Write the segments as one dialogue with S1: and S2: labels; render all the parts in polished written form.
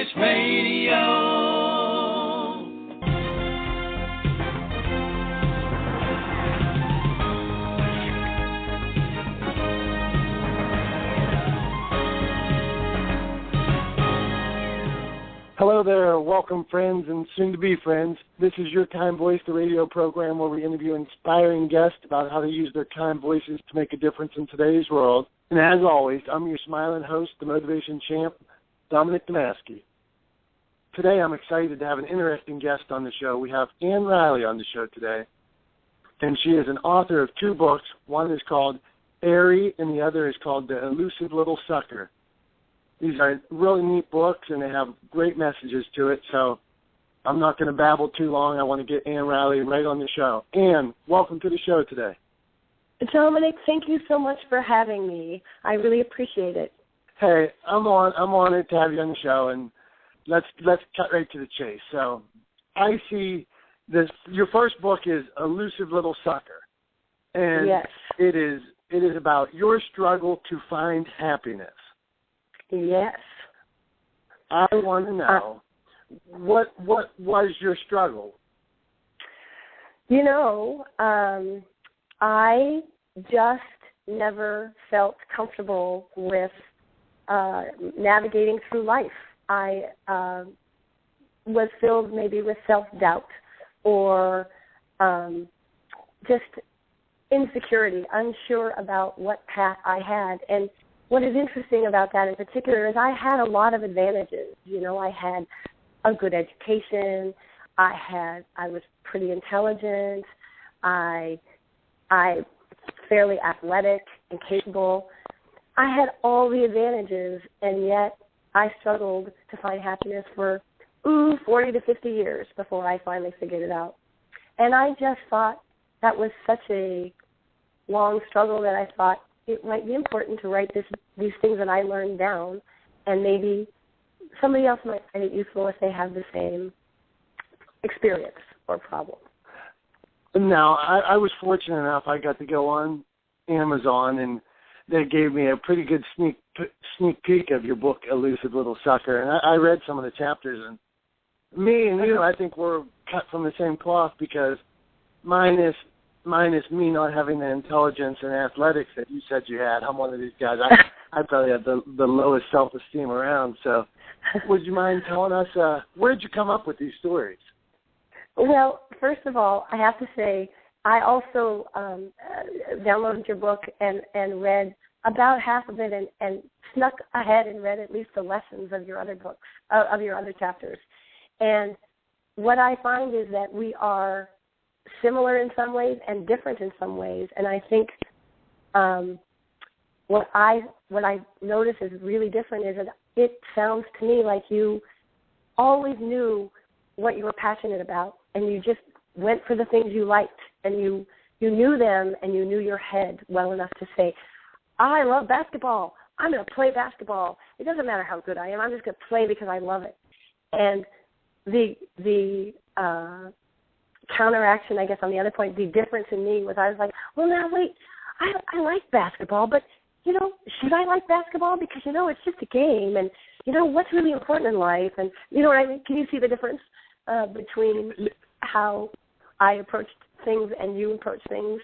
S1: Voice Radio.
S2: Hello there, welcome friends and soon-to-be friends. This is Your Kind Voice, the radio program where we interview inspiring guests about how to use their kind voices to make a difference in today's world. And as always, I'm your smiling host, the motivation champ, Dominick Domasky. Today I'm excited to have an interesting guest on the show. We have Ann Riley on the show today, and she is an author of two books. One is called Airy, and the other is called The Elusive Little Sucker. These are really neat books, and they have great messages to it, so I'm not going to babble too long. I want to get Ann Riley right on the show. Ann, welcome to the show today.
S3: Dominick, thank you so much for having me. I really appreciate it.
S2: Hey, I'm honored to have you on the show, and let's cut right to the chase. So I see this. Your first book is Elusive Little Sucker, and
S3: yes.
S2: it is about your struggle to find happiness.
S3: Yes.
S2: I want to know, what was your struggle?
S3: You know, I just never felt comfortable with navigating through life. I was filled maybe with self-doubt or just insecurity, unsure about what path I had. And what is interesting about that in particular is I had a lot of advantages. You know, I had a good education. I was pretty intelligent. I fairly athletic and capable. I had all the advantages, and yet I struggled to find happiness for 40 to 50 years before I finally figured it out. And I just thought that was such a long struggle that I thought, it might be important to write these things that I learned down, and maybe somebody else might find it useful if they have the same experience or problem.
S2: Now, I was fortunate enough I got to go on Amazon, and they gave me a pretty good sneak peek of your book, Elusive Little Sucker, and I read some of the chapters, and me and you, I think, we're cut from the same cloth because minus me not having the intelligence and athletics that you said you had. I'm one of these guys. I probably have the lowest self-esteem around. So would you mind telling us, where did you come up with these stories?
S3: Well, first of all, I have to say, I also downloaded your book and read about half of it and snuck ahead and read at least the lessons of your other books, of your other chapters. And what I find is that we are similar in some ways and different in some ways, and I think what I notice is really different is that it sounds to me like you always knew what you were passionate about, and you just went for the things you liked, and you knew them, and you knew your head well enough to say, I love basketball. I'm going to play basketball. It doesn't matter how good I am. I'm just going to play because I love it. And the counteraction, I guess, on the other point, the difference in me was I was like, well, now, wait, I like basketball, but, you know, should I like basketball? Because, you know, it's just a game, and, you know, what's really important in life? And, you know what I mean? Can you see the difference between how I approached things and you approach things?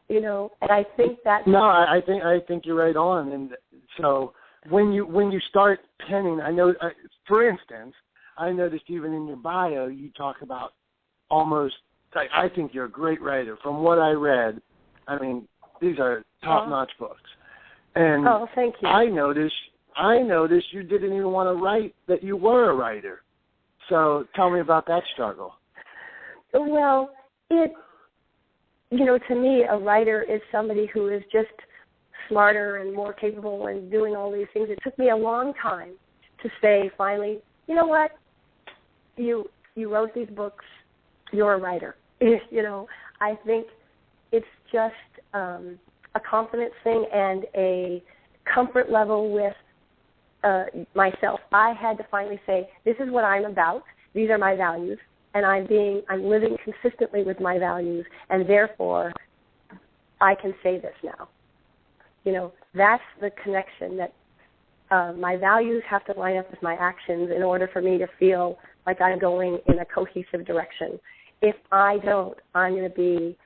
S3: You know, and I think that...
S2: No, I think you're right on. And so when you start penning, I know, for instance, I noticed even in your bio you talk about almost, I think you're a great writer. From what I read, I mean, these are top-notch books. And
S3: thank you.
S2: I noticed you didn't even want to write that you were a writer. So tell me about that struggle.
S3: Well, you know, to me, a writer is somebody who is just smarter and more capable and doing all these things. It took me a long time to say, finally, you know what? You wrote these books. You're a writer. You know, I think it's just a confidence thing and a comfort level with myself. I had to finally say, this is what I'm about. These are my values. And I'm living consistently with my values, and therefore I can say this now. You know, that's the connection that my values have to line up with my actions in order for me to feel like I'm going in a cohesive direction. If I don't, I'm going to be,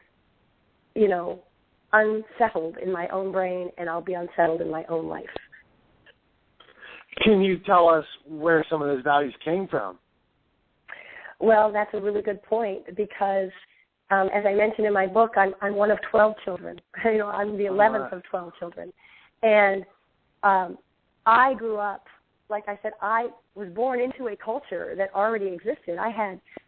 S3: unsettled in my own brain, and I'll be unsettled in my own life.
S2: Can you tell us where some of those values came from?
S3: Well, that's a really good point because, as I mentioned in my book, I'm one of 12 children. I'm the 11th of 12 children. And I grew up, like I said, I was born into a culture that already existed.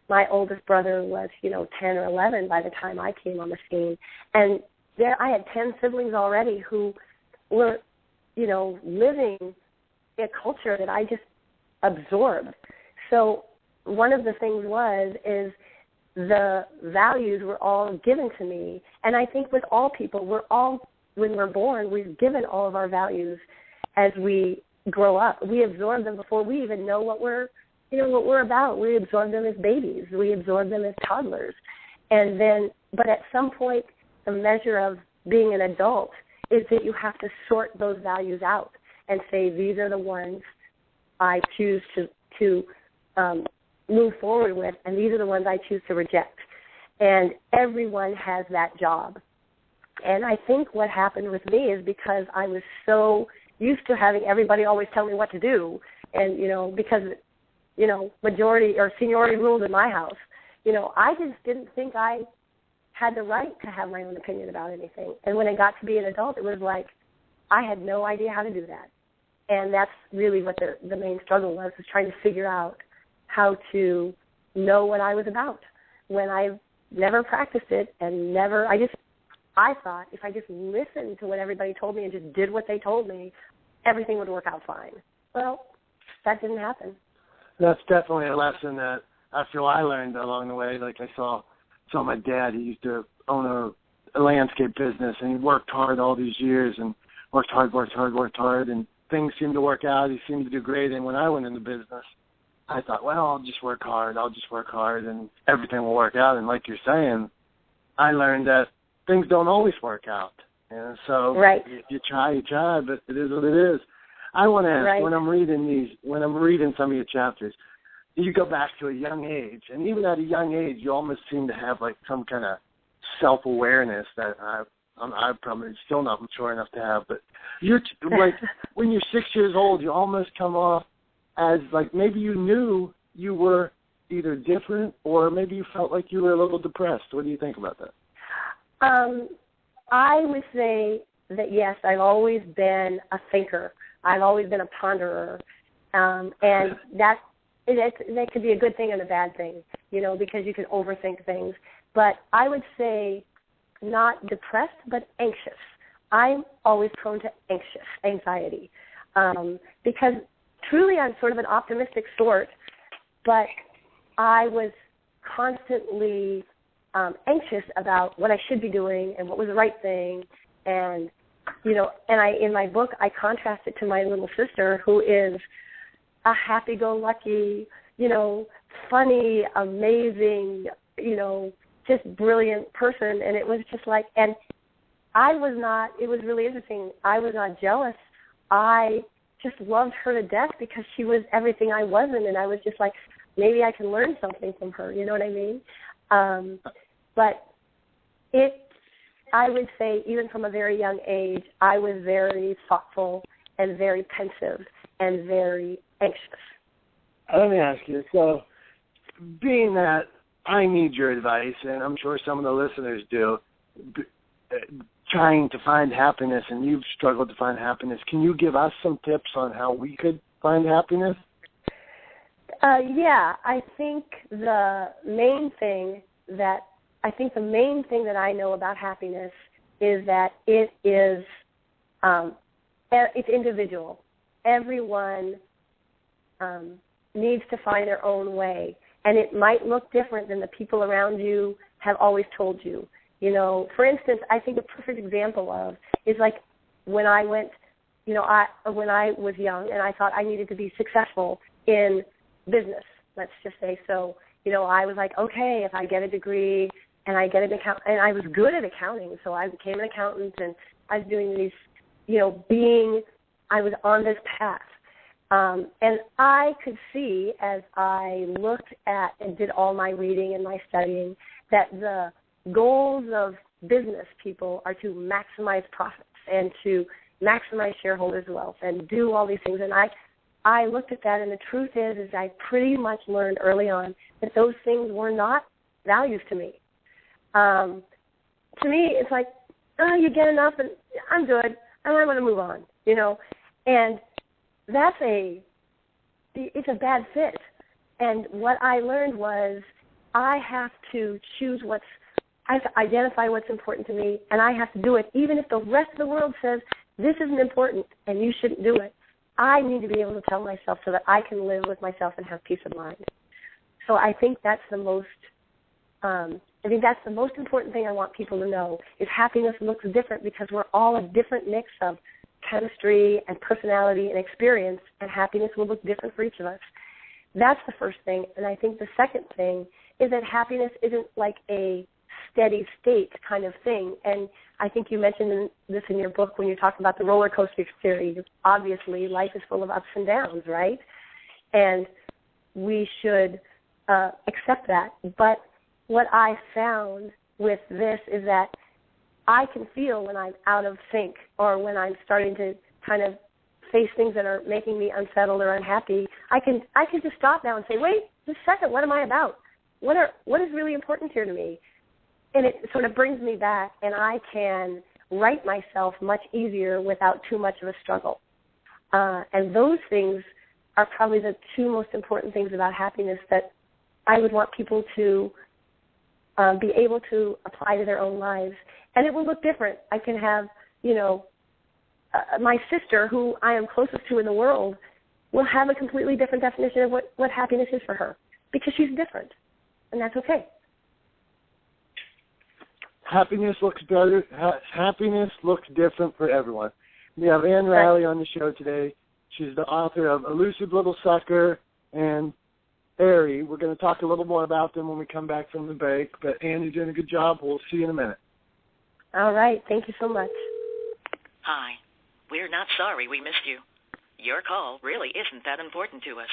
S3: My oldest brother was, 10 or 11 by the time I came on the scene. And there I had 10 siblings already who were, living a culture that I just absorbed. So one of the things is the values were all given to me. And I think with all people, when we're born, we're given all of our values as we grow up. We absorb them before we even know what we're about. We absorb them as babies. We absorb them as toddlers. And then, but at some point, the measure of being an adult is that you have to sort those values out and say, these are the ones I choose to move forward with, and these are the ones I choose to reject. And everyone has that job. And I think what happened with me is because I was so used to having everybody always tell me what to do, and, because, majority or seniority ruled in my house, I just didn't think I had the right to have my own opinion about anything. And when I got to be an adult, it was like I had no idea how to do that. And that's really what the main struggle was trying to figure out how to know what I was about when I never practiced it and I thought if I just listened to what everybody told me and just did what they told me, everything would work out fine. Well, that didn't happen.
S2: That's definitely a lesson that I feel I learned along the way. Like I saw my dad, he used to own a landscape business, and he worked hard all these years and worked hard, and things seemed to work out. He seemed to do great. And when I went into business, I thought, well, I'll just work hard, and everything will work out. And like you're saying, I learned that things don't always work out. And so
S3: right.
S2: you try, but it is what it is. I want to ask,
S3: right.
S2: when I'm reading some of your chapters, you go back to a young age, and even at a young age, you almost seem to have like some kind of self-awareness that I'm probably still not mature enough to have. But you're like when you're 6 years old, you almost come off as like maybe you knew you were either different or maybe you felt like you were a little depressed. What do you think about that?
S3: I would say that, yes, I've always been a thinker. I've always been a ponderer. And that could be a good thing and a bad thing, because you can overthink things. But I would say not depressed, but anxious. I'm always prone to anxiety, because truly I'm sort of an optimistic sort, but I was constantly anxious about what I should be doing and what was the right thing. And, in my book, I contrast it to my little sister, who is a happy-go-lucky, funny, amazing, just brilliant person. And it was just like, and it was really interesting. I was not jealous. I just loved her to death because she was everything I wasn't. And I was just like, maybe I can learn something from her. You know what I mean? But I would say, even from a very young age, I was very thoughtful and very pensive and very anxious.
S2: Let me ask you, so being that I need your advice, and I'm sure some of the listeners do, trying to find happiness, and you've struggled to find happiness, can you give us some tips on how we could find happiness? Yeah, I think the main thing that I know about happiness is that it is it's individual. Everyone needs to find their own way, and it might look different than the people around you have always told you. For instance, I think a perfect example of is like when I went, when I was young and I thought I needed to be successful in business, let's just say. So, I was like, okay, if I get a degree and I get an account, and I was good at accounting, so I became an accountant, and I was doing these, being
S3: I was on this path. And I could see as I looked at and did all my reading and my studying that the goals of business people are to maximize profits and to maximize shareholders' wealth and do all these things. And I looked at that, and the truth is I pretty much learned early on that those things were not values to me. To me, it's like, oh, you get enough, and I'm good, and I want to move on, you know. And it's a bad fit. And what I learned was I have to I have to identify what's important to me, and I have to do it, even if the rest of the world says this isn't important and you shouldn't do it. I need to be able to tell myself so that I can live with myself and have peace of mind. So I think that's the most important thing I want people to know is happiness looks different because we're all a different mix of chemistry and personality and experience, and happiness will look different for each of us. That's the first thing. And I think the second thing is that happiness isn't like a steady state kind of thing. And I think you mentioned this in your book when you talked about the roller coaster theory. Obviously, life is full of ups and downs, right? And we should accept that. But what I found with this is that I can feel when I'm out of sync or when I'm starting to kind of face things that are making me unsettled or unhappy. I can just stop now and say, wait, just a second, what am I about? What is really important here to me? And it sort of brings me back, and I can right myself much easier without too much of a struggle. And those things are probably the two most important things about happiness that I would want people to be able to apply to their own lives. And it will look different. I can have, my sister, who I am closest to in the world, will have a completely different definition of what happiness is for her because she's different, and that's okay.
S2: Happiness looks better. Happiness looks different for everyone. We have Ann Riley on the show today. She's the author of Elusive Little Sucker and Airy. We're going to talk a little more about them when we come back from the break. But Ann, you're doing a good job. We'll see you in a minute.
S3: All right. Thank you so much.
S4: Hi. We're not sorry we missed you. Your call really isn't that important to us.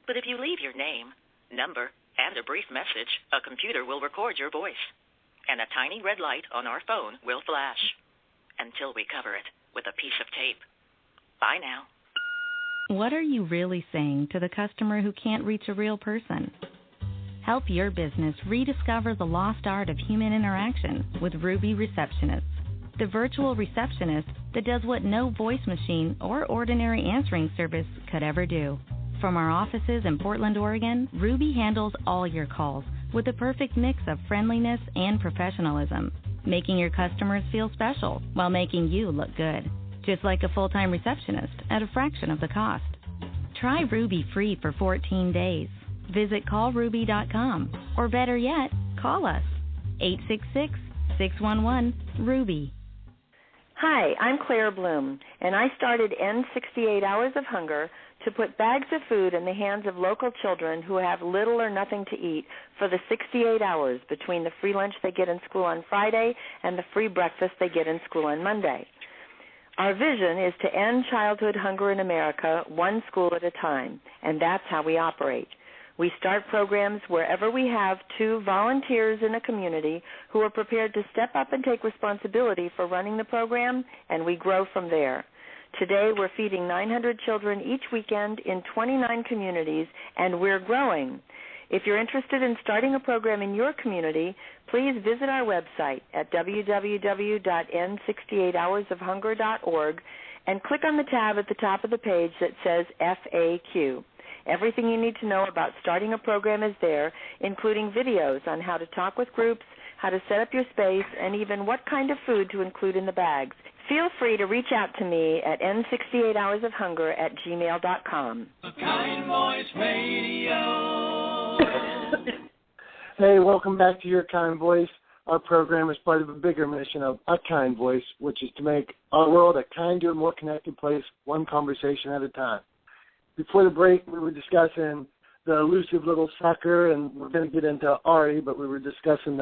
S4: But if you leave your name, number, and a brief message, a computer will record your voice. And a tiny red light on our phone will flash until we cover it with a piece of tape. Bye now.
S5: What are you really saying to the customer who can't reach a real person? Help your business rediscover the lost art of human interaction with Ruby Receptionist, the virtual receptionist that does what no voice machine or ordinary answering service could ever do. From our offices in Portland, Oregon, Ruby handles all your calls with a perfect mix of friendliness and professionalism, making your customers feel special while making you look good, just like a full-time receptionist at a fraction of the cost. Try Ruby free for 14 days. Visit callruby.com, or better yet, call us, 866-611-RUBY.
S6: Hi, I'm Claire Bloom, and I started End 68 Hours of Hunger to put bags of food in the hands of local children who have little or nothing to eat for the 68 hours between the free lunch they get in school on Friday and the free breakfast they get in school on Monday. Our vision is to end childhood hunger in America one school at a time, and that's how we operate. We start programs wherever we have 2 volunteers in a community who are prepared to step up and take responsibility for running the program, and we grow from there. Today, we're feeding 900 children each weekend in 29 communities, and we're growing. If you're interested in starting a program in your community, please visit our website at www.end68hoursofhunger.org and click on the tab at the top of the page that says FAQ. Everything you need to know about starting a program is there, including videos on how to talk with groups, how to set up your space, and even what kind of food to include in the bags. Feel free to reach out to me at n68hoursofhunger@gmail.com.
S1: A Kind Voice Radio.
S2: Hey, welcome back to Your Kind Voice. Our program is part of a bigger mission of A Kind Voice, which is to make our world a kinder, more connected place, one conversation at a time. Before the break, we were discussing the Elusive Little Sucker, and we're going to get into Ari, but we were discussing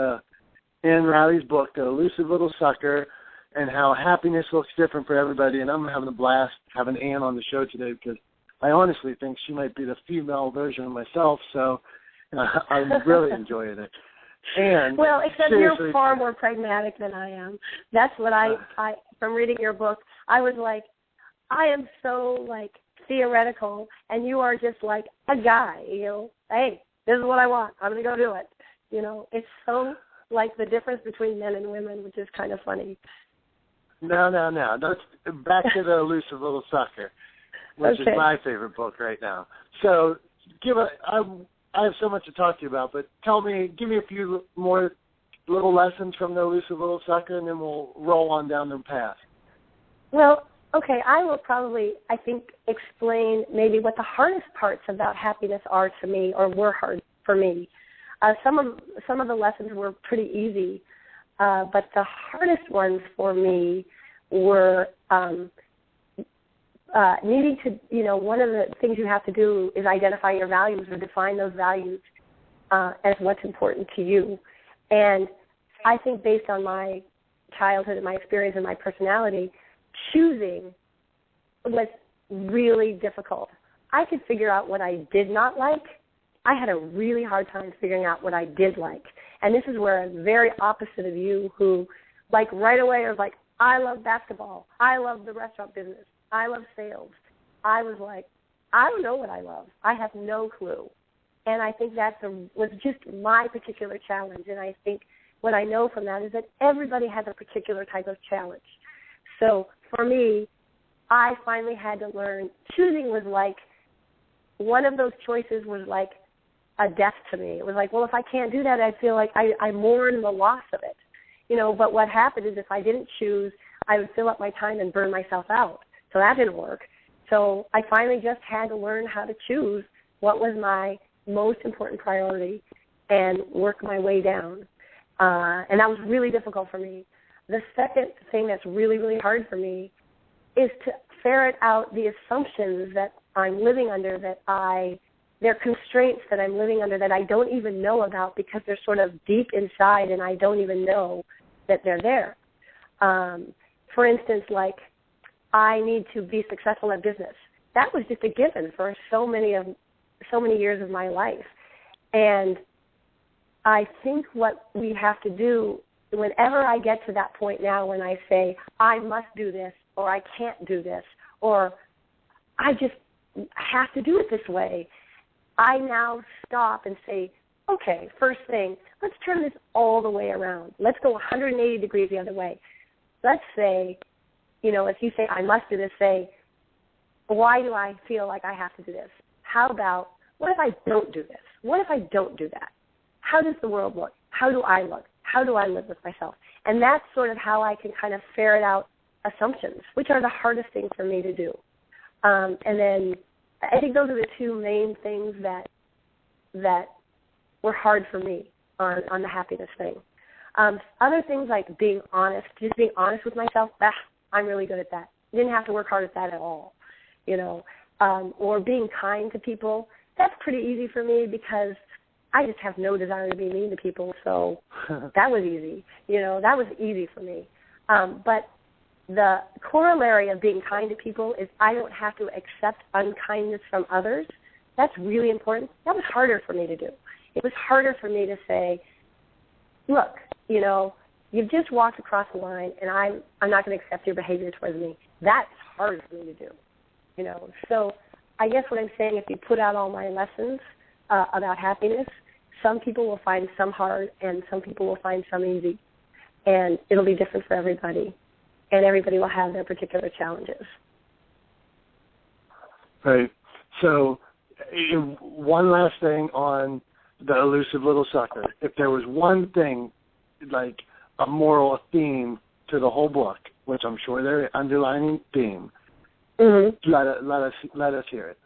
S2: Ann Riley's book, The Elusive Little Sucker. and how happiness looks different for everybody. And I'm having a blast having Ann on the show today because I honestly think she might be the female version of myself. So I'm really enjoying it. And
S3: well, except you're far more pragmatic than I am. That's what I from reading your book, I was like, I am so like theoretical, and you are just like a guy. Hey, this is what I want. I'm gonna go do it. It's so like the difference between men and women, which is kind of funny.
S2: No. That's back to the Elusive Little Sucker, which is my favorite book right now. So I have so much to talk to you about, but give me a few more little lessons from the Elusive Little Sucker, and then we'll roll on down the path.
S3: Well, okay, I will probably, I think, explain maybe what the hardest parts about happiness are to me, or were hard for me. Some of the lessons were pretty easy, but the hardest ones for me were needing to, one of the things you have to do is identify your values or define those values as what's important to you. And I think based on my childhood and my experience and my personality, choosing was really difficult. I could figure out what I did not like. I had a really hard time figuring out what I did like. And this is where I'm very opposite of you, who, like, right away was like, I love basketball. I love the restaurant business. I love sales. I was like, I don't know what I love. I have no clue. And I think that was just my particular challenge. And I think what I know from that is that everybody has a particular type of challenge. So for me, I finally had to learn. Choosing was like, one of those choices was like a death to me. It was like, well, if I can't do that, I feel like I mourn the loss of it. But what happened is if I didn't choose, I would fill up my time and burn myself out. So that didn't work. So I finally just had to learn how to choose what was my most important priority and work my way down. And that was really difficult for me. The second thing that's really, really hard for me is to ferret out the assumptions that I'm living under, they're constraints that I'm living under that I don't even know about because they're sort of deep inside and I don't even know that they're there. For instance, like, I need to be successful at business. That was just a given for so many years of my life. And I think what we have to do, whenever I get to that point now when I say, I must do this, or I can't do this, or I just have to do it this way, I now stop and say, okay, first thing, let's turn this all the way around. Let's go 180 degrees the other way. Let's say, if you say, I must do this, say, why do I feel like I have to do this? How about, what if I don't do this? What if I don't do that? How does the world look? How do I look? How do I live with myself? And that's sort of how I can kind of ferret out assumptions, which are the hardest thing for me to do. And then I think those are the two main things that were hard for me on the happiness thing. Other things like being honest, just being honest with myself, I'm really good at that. Didn't have to work hard at that at all, or being kind to people. That's pretty easy for me because I just have no desire to be mean to people, so that was easy. That was easy for me. But the corollary of being kind to people is I don't have to accept unkindness from others. That's really important. That was harder for me to do. It was harder for me to say, look, you've just walked across the line, and I'm not going to accept your behavior towards me. That's hard for me to do, So I guess what I'm saying, if you put out all my lessons about happiness, some people will find some hard, and some people will find some easy, and it'll be different for everybody, and everybody will have their particular challenges.
S2: Right. So one last thing on the Elusive Little Sucker. If there was one thing, like a moral, a theme to the whole book, which I'm sure there's an underlining theme, let us hear it.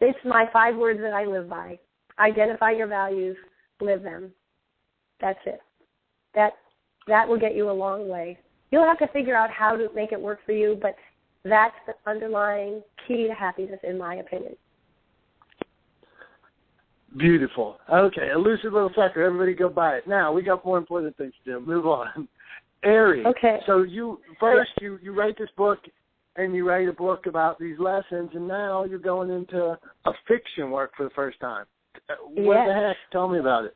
S3: It's my 5 words that I live by. Identify your values, live them. That's it. That will get you a long way. You'll have to figure out how to make it work for you, but that's the underlying key to happiness, in my opinion.
S2: Beautiful. Okay, Elusive Little Sucker. Everybody go buy it. Now, we got more important things to do. Move on. Ari.
S3: Okay.
S2: So you write this book, and you write a book about these lessons, and now you're going into a fiction work for the first time. What the heck? Tell me about it.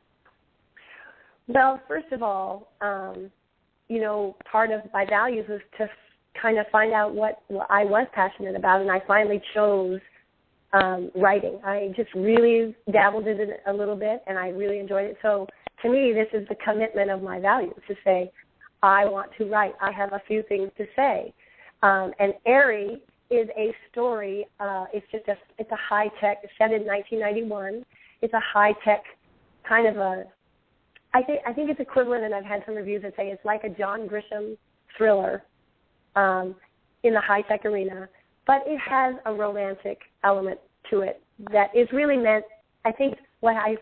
S3: Well, first of all, part of my values was to kind of find out what I was passionate about, and I finally chose writing. I just really dabbled in it a little bit, and I really enjoyed it. So to me, this is the commitment of my values, to say, I want to write. I have a few things to say. And Ari is a story. It's a high-tech, set in 1991. It's a high-tech kind of a, I think it's equivalent, and I've had some reviews that say it's like a John Grisham thriller in the high-tech arena. But it has a romantic element to it that is really meant, I think what I'm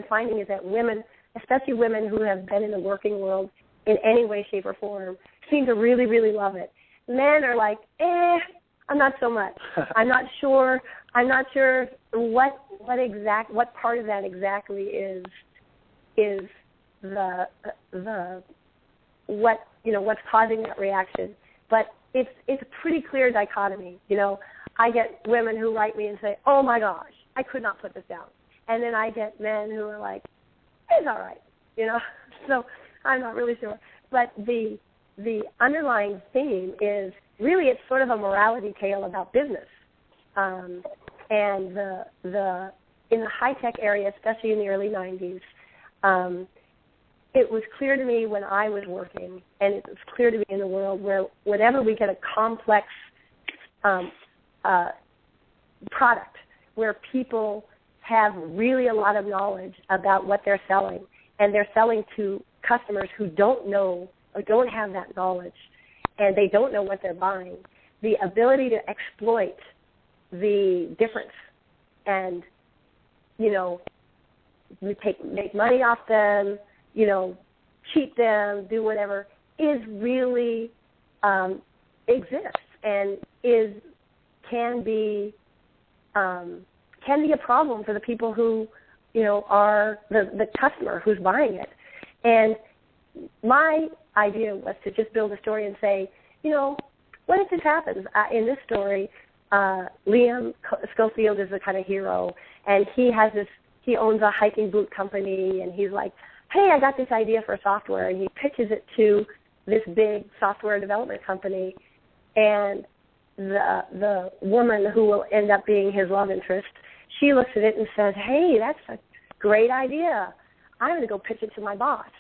S3: finding is that women, especially women who have been in the working world in any way, shape, or form, seem to really, really love it. Men are like, I'm not so much. I'm not sure what part of that exactly is the what's causing that reaction. But it's a pretty clear dichotomy. I get women who write me and say, oh my gosh, I could not put this down. And then I get men who are like, it's all right, So I'm not really sure. But the underlying theme is really, it's sort of a morality tale about business. And in the high-tech area, especially in the early 90s, it was clear to me when I was working, and it was clear to me in the world, where whenever we get a complex product where people have really a lot of knowledge about what they're selling, and they're selling to customers who don't know or don't have that knowledge, and they don't know what they're buying, the ability to exploit the difference and, make money off them, cheat them, do whatever, is really exists and can be a problem for the people who, are the customer who's buying it. And my idea was to just build a story and say, what if this happens? In this story, Liam Schofield is the kind of hero, and he owns a hiking boot company, and he's like, hey, I got this idea for software, and he pitches it to this big software development company, and the woman who will end up being his love interest, she looks at it and says, hey, that's a great idea. I'm going to go pitch it to my boss.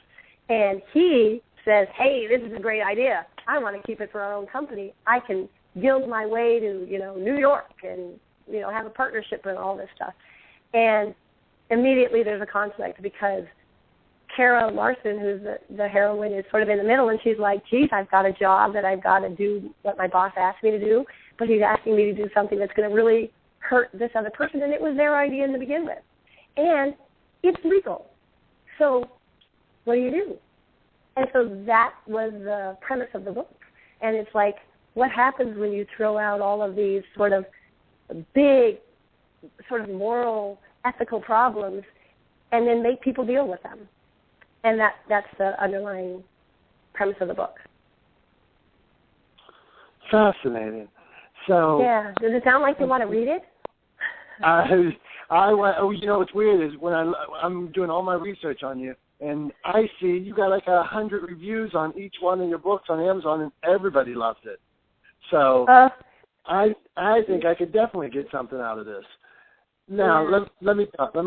S3: And he says, hey, this is a great idea. I want to keep it for our own company. I can gild my way to, New York and, have a partnership and all this stuff. And immediately there's a conflict because Kara Larson, who's the heroine, is sort of in the middle, and she's like, geez, I've got a job that I've got to do what my boss asked me to do, but he's asking me to do something that's going to really hurt this other person, and it was their idea to begin with. And it's legal. So what do you do? And so that was the premise of the book. And it's like, what happens when you throw out all of these sort of big, sort of moral, ethical problems and then make people deal with them? And that's the underlying premise of the book.
S2: Fascinating. So
S3: yeah, does it sound like you want to read it?
S2: What's weird is when I'm doing all my research on you, and I see you got like 100 reviews on each one of your books on Amazon, and everybody loves it. So I think I could definitely get something out of this. Now, yeah. let me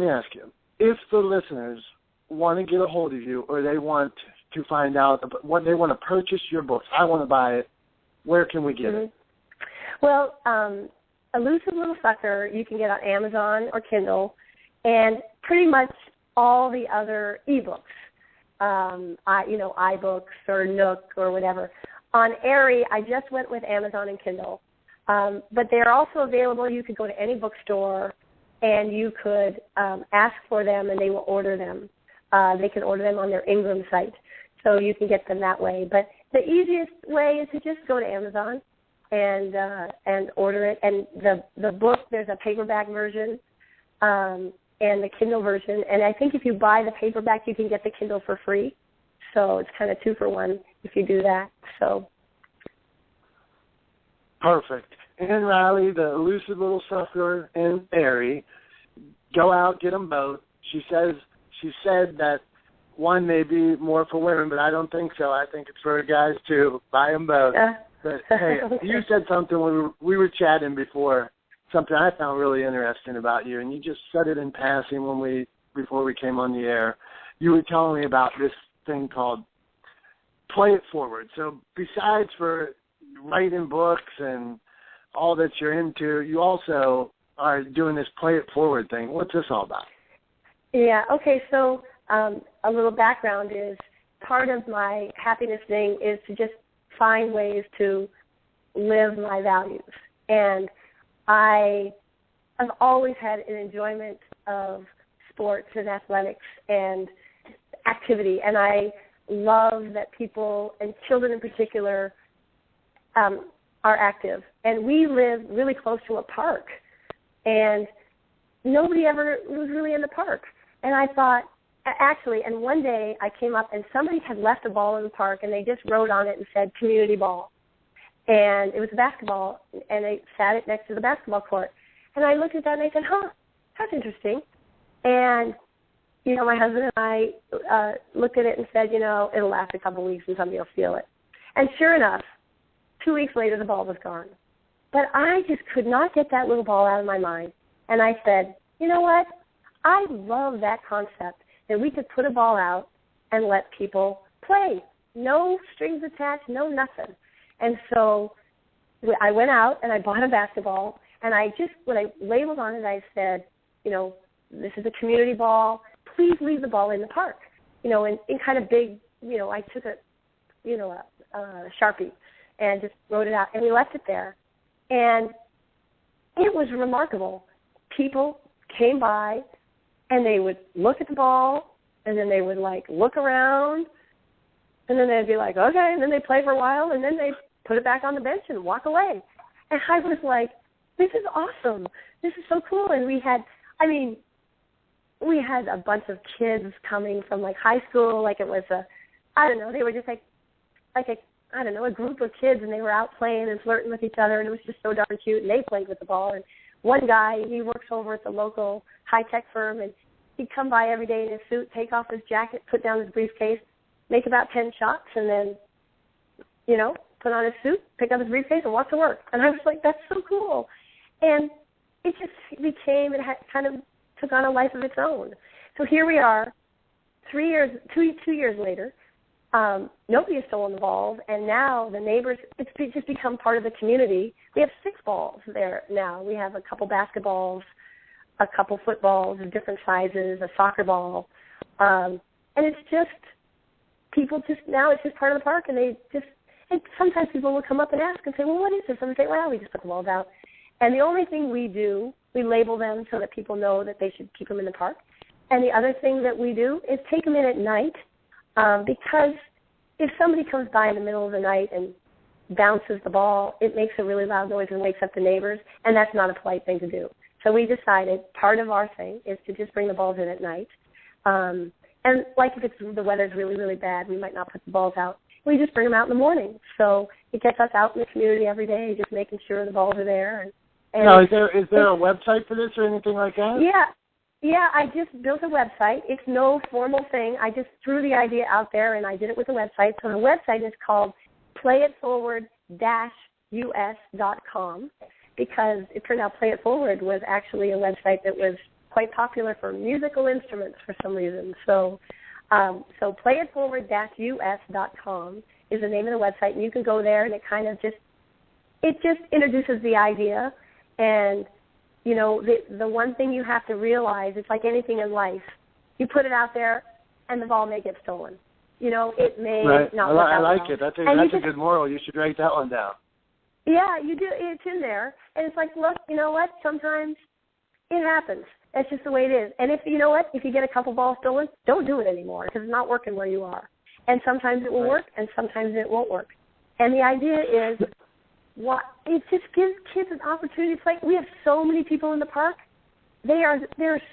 S2: ask you, if the listeners want to get a hold of you, or they want to find out what they want to purchase your books, I want to buy it, where can we get it?
S3: Well, Elusive Little Sucker you can get on Amazon or Kindle, and pretty much all the other ebooks, iBooks or Nook or whatever. On Ari, I just went with Amazon and Kindle, but they're also available. You could go to any bookstore, and you could ask for them, and they will order them. They can order them on their Ingram site, so you can get them that way. But the easiest way is to just go to Amazon and order it. And the book, there's a paperback version and the Kindle version. And I think if you buy the paperback, you can get the Kindle for free. So it's kind of 2 for 1. if you do that. So
S2: perfect. And Riley, the elusive little sucker, and Mary, go out, get them both. She said that one may be more for women, but I don't think so. I think it's for guys too. Buy them both. But hey,
S3: okay.
S2: You said something we were chatting before, something I found really interesting about you, and you just said it in passing before we came on the air. You were telling me about this thing called Play It Forward. So besides for writing books and all that you're into, you also are doing this Play It Forward thing. What's this all about?
S3: Yeah, okay, so a little background is part of my happiness thing is to just find ways to live my values. And I have always had an enjoyment of sports and athletics and activity, and I love that people, and children in particular, are active. And we live really close to a park, and nobody ever was really in the park. And I thought, actually, and one day I came up and somebody had left a ball in the park, and they just wrote on it and said community ball. And it was a basketball, and they sat it next to the basketball court. And I looked at that and I said, that's interesting. And, my husband and I looked at it and said, it'll last a couple of weeks and somebody will steal it. And sure enough, 2 weeks later, the ball was gone. But I just could not get that little ball out of my mind. And I said, you know what? I love that concept, that we could put a ball out and let people play. No strings attached, no nothing. And so I went out and I bought a basketball, and when I labeled on it, I said, this is a community ball. Please leave the ball in the park. In kind of big, I took a Sharpie and just wrote it out, and we left it there. And it was remarkable. People came by, and they would look at the ball, and then they would, look around, and then they'd be like, okay, and then they'd play for a while, and then they'd put it back on the bench and walk away. And I was like, this is awesome. This is so cool. And we had a bunch of kids coming from, high school, it was they were just a group of kids, and they were out playing and flirting with each other, and it was just so darn cute, and they played with the ball. And one guy, he works over at the local high-tech firm, and he'd come by every day in his suit, take off his jacket, put down his briefcase, make about 10 shots, and then, put on his suit, pick up his briefcase, and walk to work. And I was like, that's so cool. And it just became, kind of took on a life of its own. So here we are, 2 years later. Nobody is still involved, and now the neighbors, it's just become part of the community. We have 6 balls there now. We have a couple basketballs, a couple footballs of different sizes, a soccer ball, and it's just, now it's just part of the park, and and sometimes people will come up and ask and say, well, what is this? And I say, well, we just put the balls out. And the only thing we do, we label them so that people know that they should keep them in the park. And the other thing that we do is take them in at night, because if somebody comes by in the middle of the night and bounces the ball, it makes a really loud noise and wakes up the neighbors, and that's not a polite thing to do. So we decided part of our thing is to just bring the balls in at night. And if the weather's really, really bad, we might not put the balls out. We just bring them out in the morning. So it gets us out in the community every day, just making sure the balls are there. And
S2: now, is there a website for this or anything like that?
S3: Yeah, I just built a website. It's no formal thing. I just threw the idea out there, and I did it with a website. So the website is called playitforward-us.com, because it turned out Play It Forward was actually a website that was quite popular for musical instruments for some reason. So playitforward-us.com is the name of the website, and you can go there, and it kind of just introduces the idea. And the one thing you have to realize, it's like anything in life. You put it out there, and the ball may get stolen. It may not work out.
S2: I like it. That's a good moral. You should write that one down.
S3: Yeah, you do. It's in there. And it's like, look, you know what? Sometimes it happens. That's just the way it is. And if you get a couple balls stolen, don't do it anymore, because it's not working where you are. And sometimes it will work, and sometimes it won't work. And the idea is, it just gives kids an opportunity to play. We have so many people in the park. There are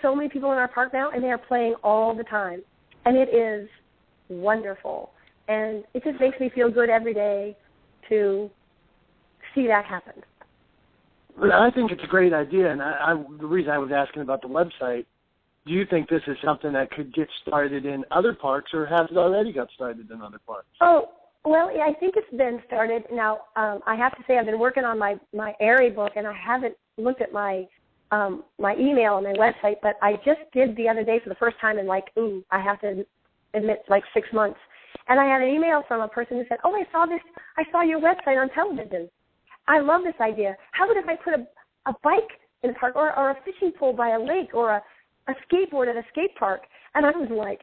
S3: so many people in our park now, and they are playing all the time. And it is wonderful. And it just makes me feel good every day to see that happen.
S2: Well, I think it's a great idea, and the reason I was asking about the website, do you think this is something that could get started in other parks, or has it already got started in other parks?
S3: Oh, well, yeah, I think it's been started. Now, I have to say I've been working on my Airy book, and I haven't looked at my email on my website, but I just did the other day for the first time in I have to admit, 6 months. And I had an email from a person who said, "Oh, I saw your website on television. I love this idea. How about if I put a bike in the park or a fishing pole by a lake or a skateboard at a skate park?" And I was like,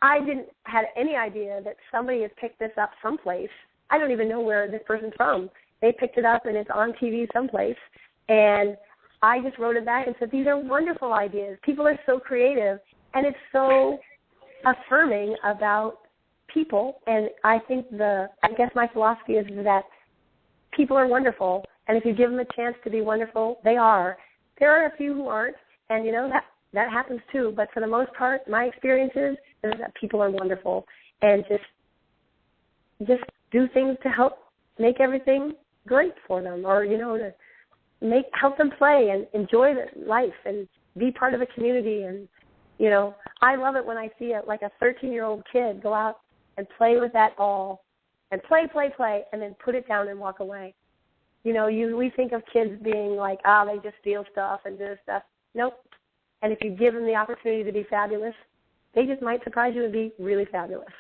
S3: I didn't have any idea that somebody has picked this up someplace. I don't even know where this person's from. They picked it up and it's on TV someplace. And I just wrote it back and said, these are wonderful ideas. People are so creative, and it's so affirming about people. And I guess my philosophy is that people are wonderful, and if you give them a chance to be wonderful, they are. There are a few who aren't, and that happens too. But for the most part, my experience is that people are wonderful, and just do things to help make everything great for them, or to help them play and enjoy life and be part of a community. And I love it when I see a 13-year-old kid go out and play with that ball and play, and then put it down and walk away. We think of kids being like, they just steal stuff and do stuff. Nope. And if you give them the opportunity to be fabulous, they just might surprise you and be really fabulous.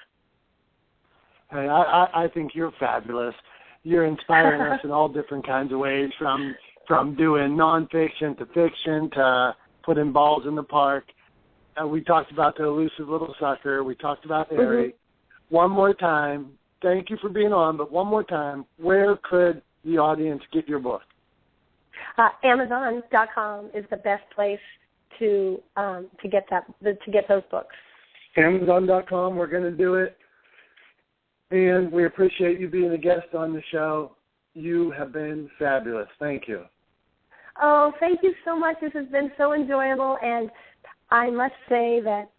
S2: Hey, I think you're fabulous. You're inspiring us in all different kinds of ways, from doing nonfiction to fiction to putting balls in the park. We talked about the elusive little sucker. We talked about Airy. Mm-hmm. One more time, thank you for being on, but one more time, where could the audience get your book?
S3: Amazon.com is the best place to get those books.
S2: Amazon.com, we're going to do it. And we appreciate you being a guest on the show. You have been fabulous. Thank you.
S3: Oh, thank you so much. This has been so enjoyable, and I must say that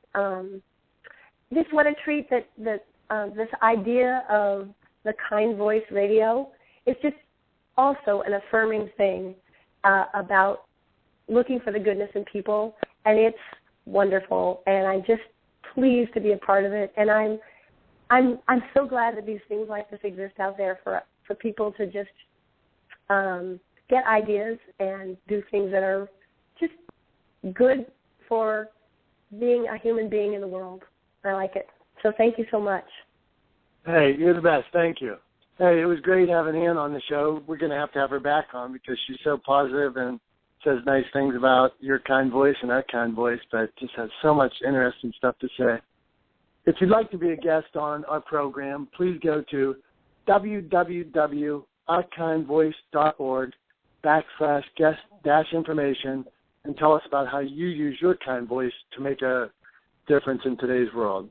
S3: what a treat that this idea of the Kind Voice Radio is just also an affirming thing about looking for the goodness in people, and it's wonderful, and I'm just pleased to be a part of it, and I'm so glad that these things like this exist out there for people to just get ideas and do things that are just good for being a human being in the world. I like it. So thank you so much.
S2: Hey, you're the best. Thank you. Hey, it was great having Ann on the show. We're going to have her back on because she's so positive and says nice things about your kind voice and our kind voice, but just has so much interesting stuff to say. If you'd like to be a guest on our program, please go to www.kindvoice.org/guest-information and tell us about how you use your kind voice to make a difference in today's world.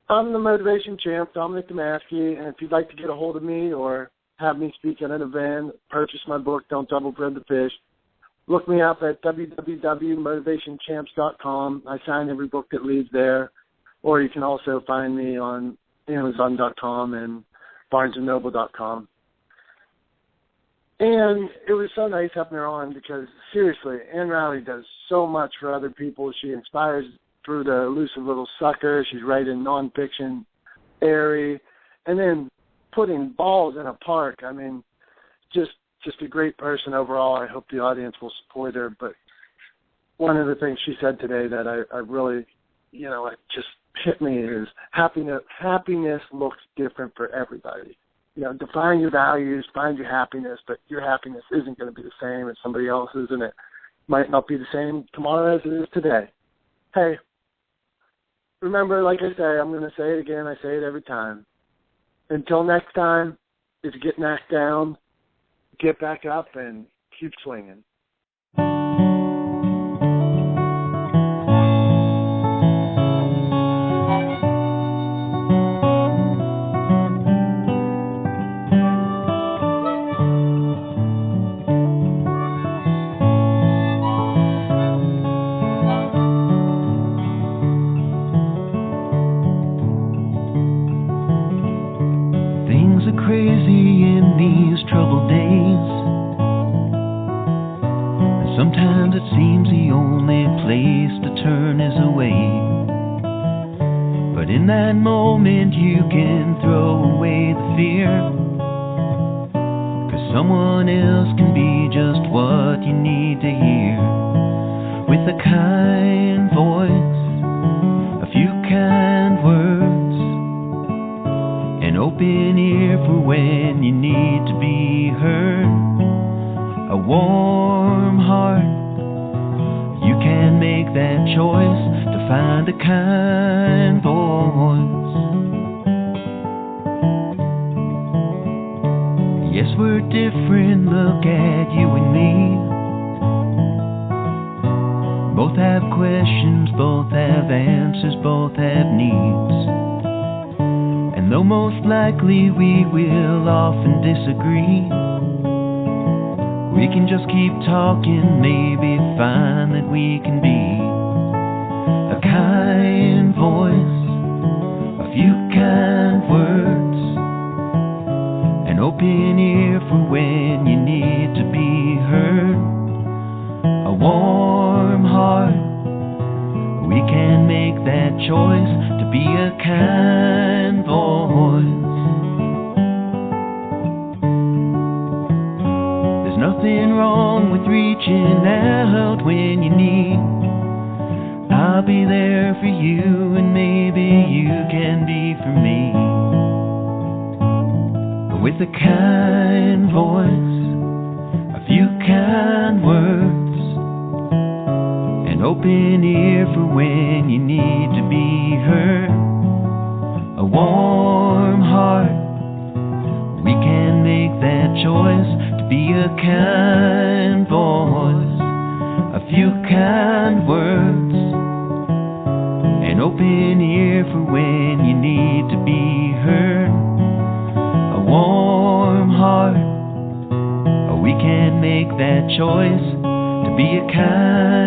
S2: I'm the Motivation Champ, Dominick Domasky, and if you'd like to get a hold of me or have me speak at an event, purchase my book, Don't Double Bread the Fish, look me up at www.motivationchamps.com. I sign every book that leaves there. Or you can also find me on Amazon.com and BarnesandNoble.com. And it was so nice having her on because, seriously, Ann Riley does so much for other people. She inspires through the elusive little sucker. She's writing nonfiction, Airy, and then putting balls in a park. I mean, just a great person overall. I hope the audience will support her. But one of the things she said today that I really, it just hit me is happiness looks different for everybody. Define your values, find your happiness, but your happiness isn't going to be the same as somebody else's, and it might not be the same tomorrow as it is today. Hey, remember, like I say, I'm going to say it again, I say it every time. Until next time, if you get knocked down, get back up and keep swinging.
S7: that moment you can throw away the fear, 'cause someone else can be just what you need to hear. With a kind voice, a few kind words, an open ear for when you need to be heard, a warm heart. You can make that choice to find a kind voice. Yes, we're different, look at you and me. Both have questions, both have answers, both have needs. And though most likely we will often disagree, we can just keep talking, maybe find that we can be a kind voice, a few kind words, an open ear for when you need to be heard, a warm heart. We can make that choice to be a kind voice. There's nothing wrong with reaching out when you need. I'll be there for you, and maybe you can be for me. With a kind voice, a few kind words, an open ear for when you need to be heard, a warm heart. We can make that choice to be a kind voice, a few kind words, an open ear for when you need to be heard, a warm heart. We can make that choice to be a kind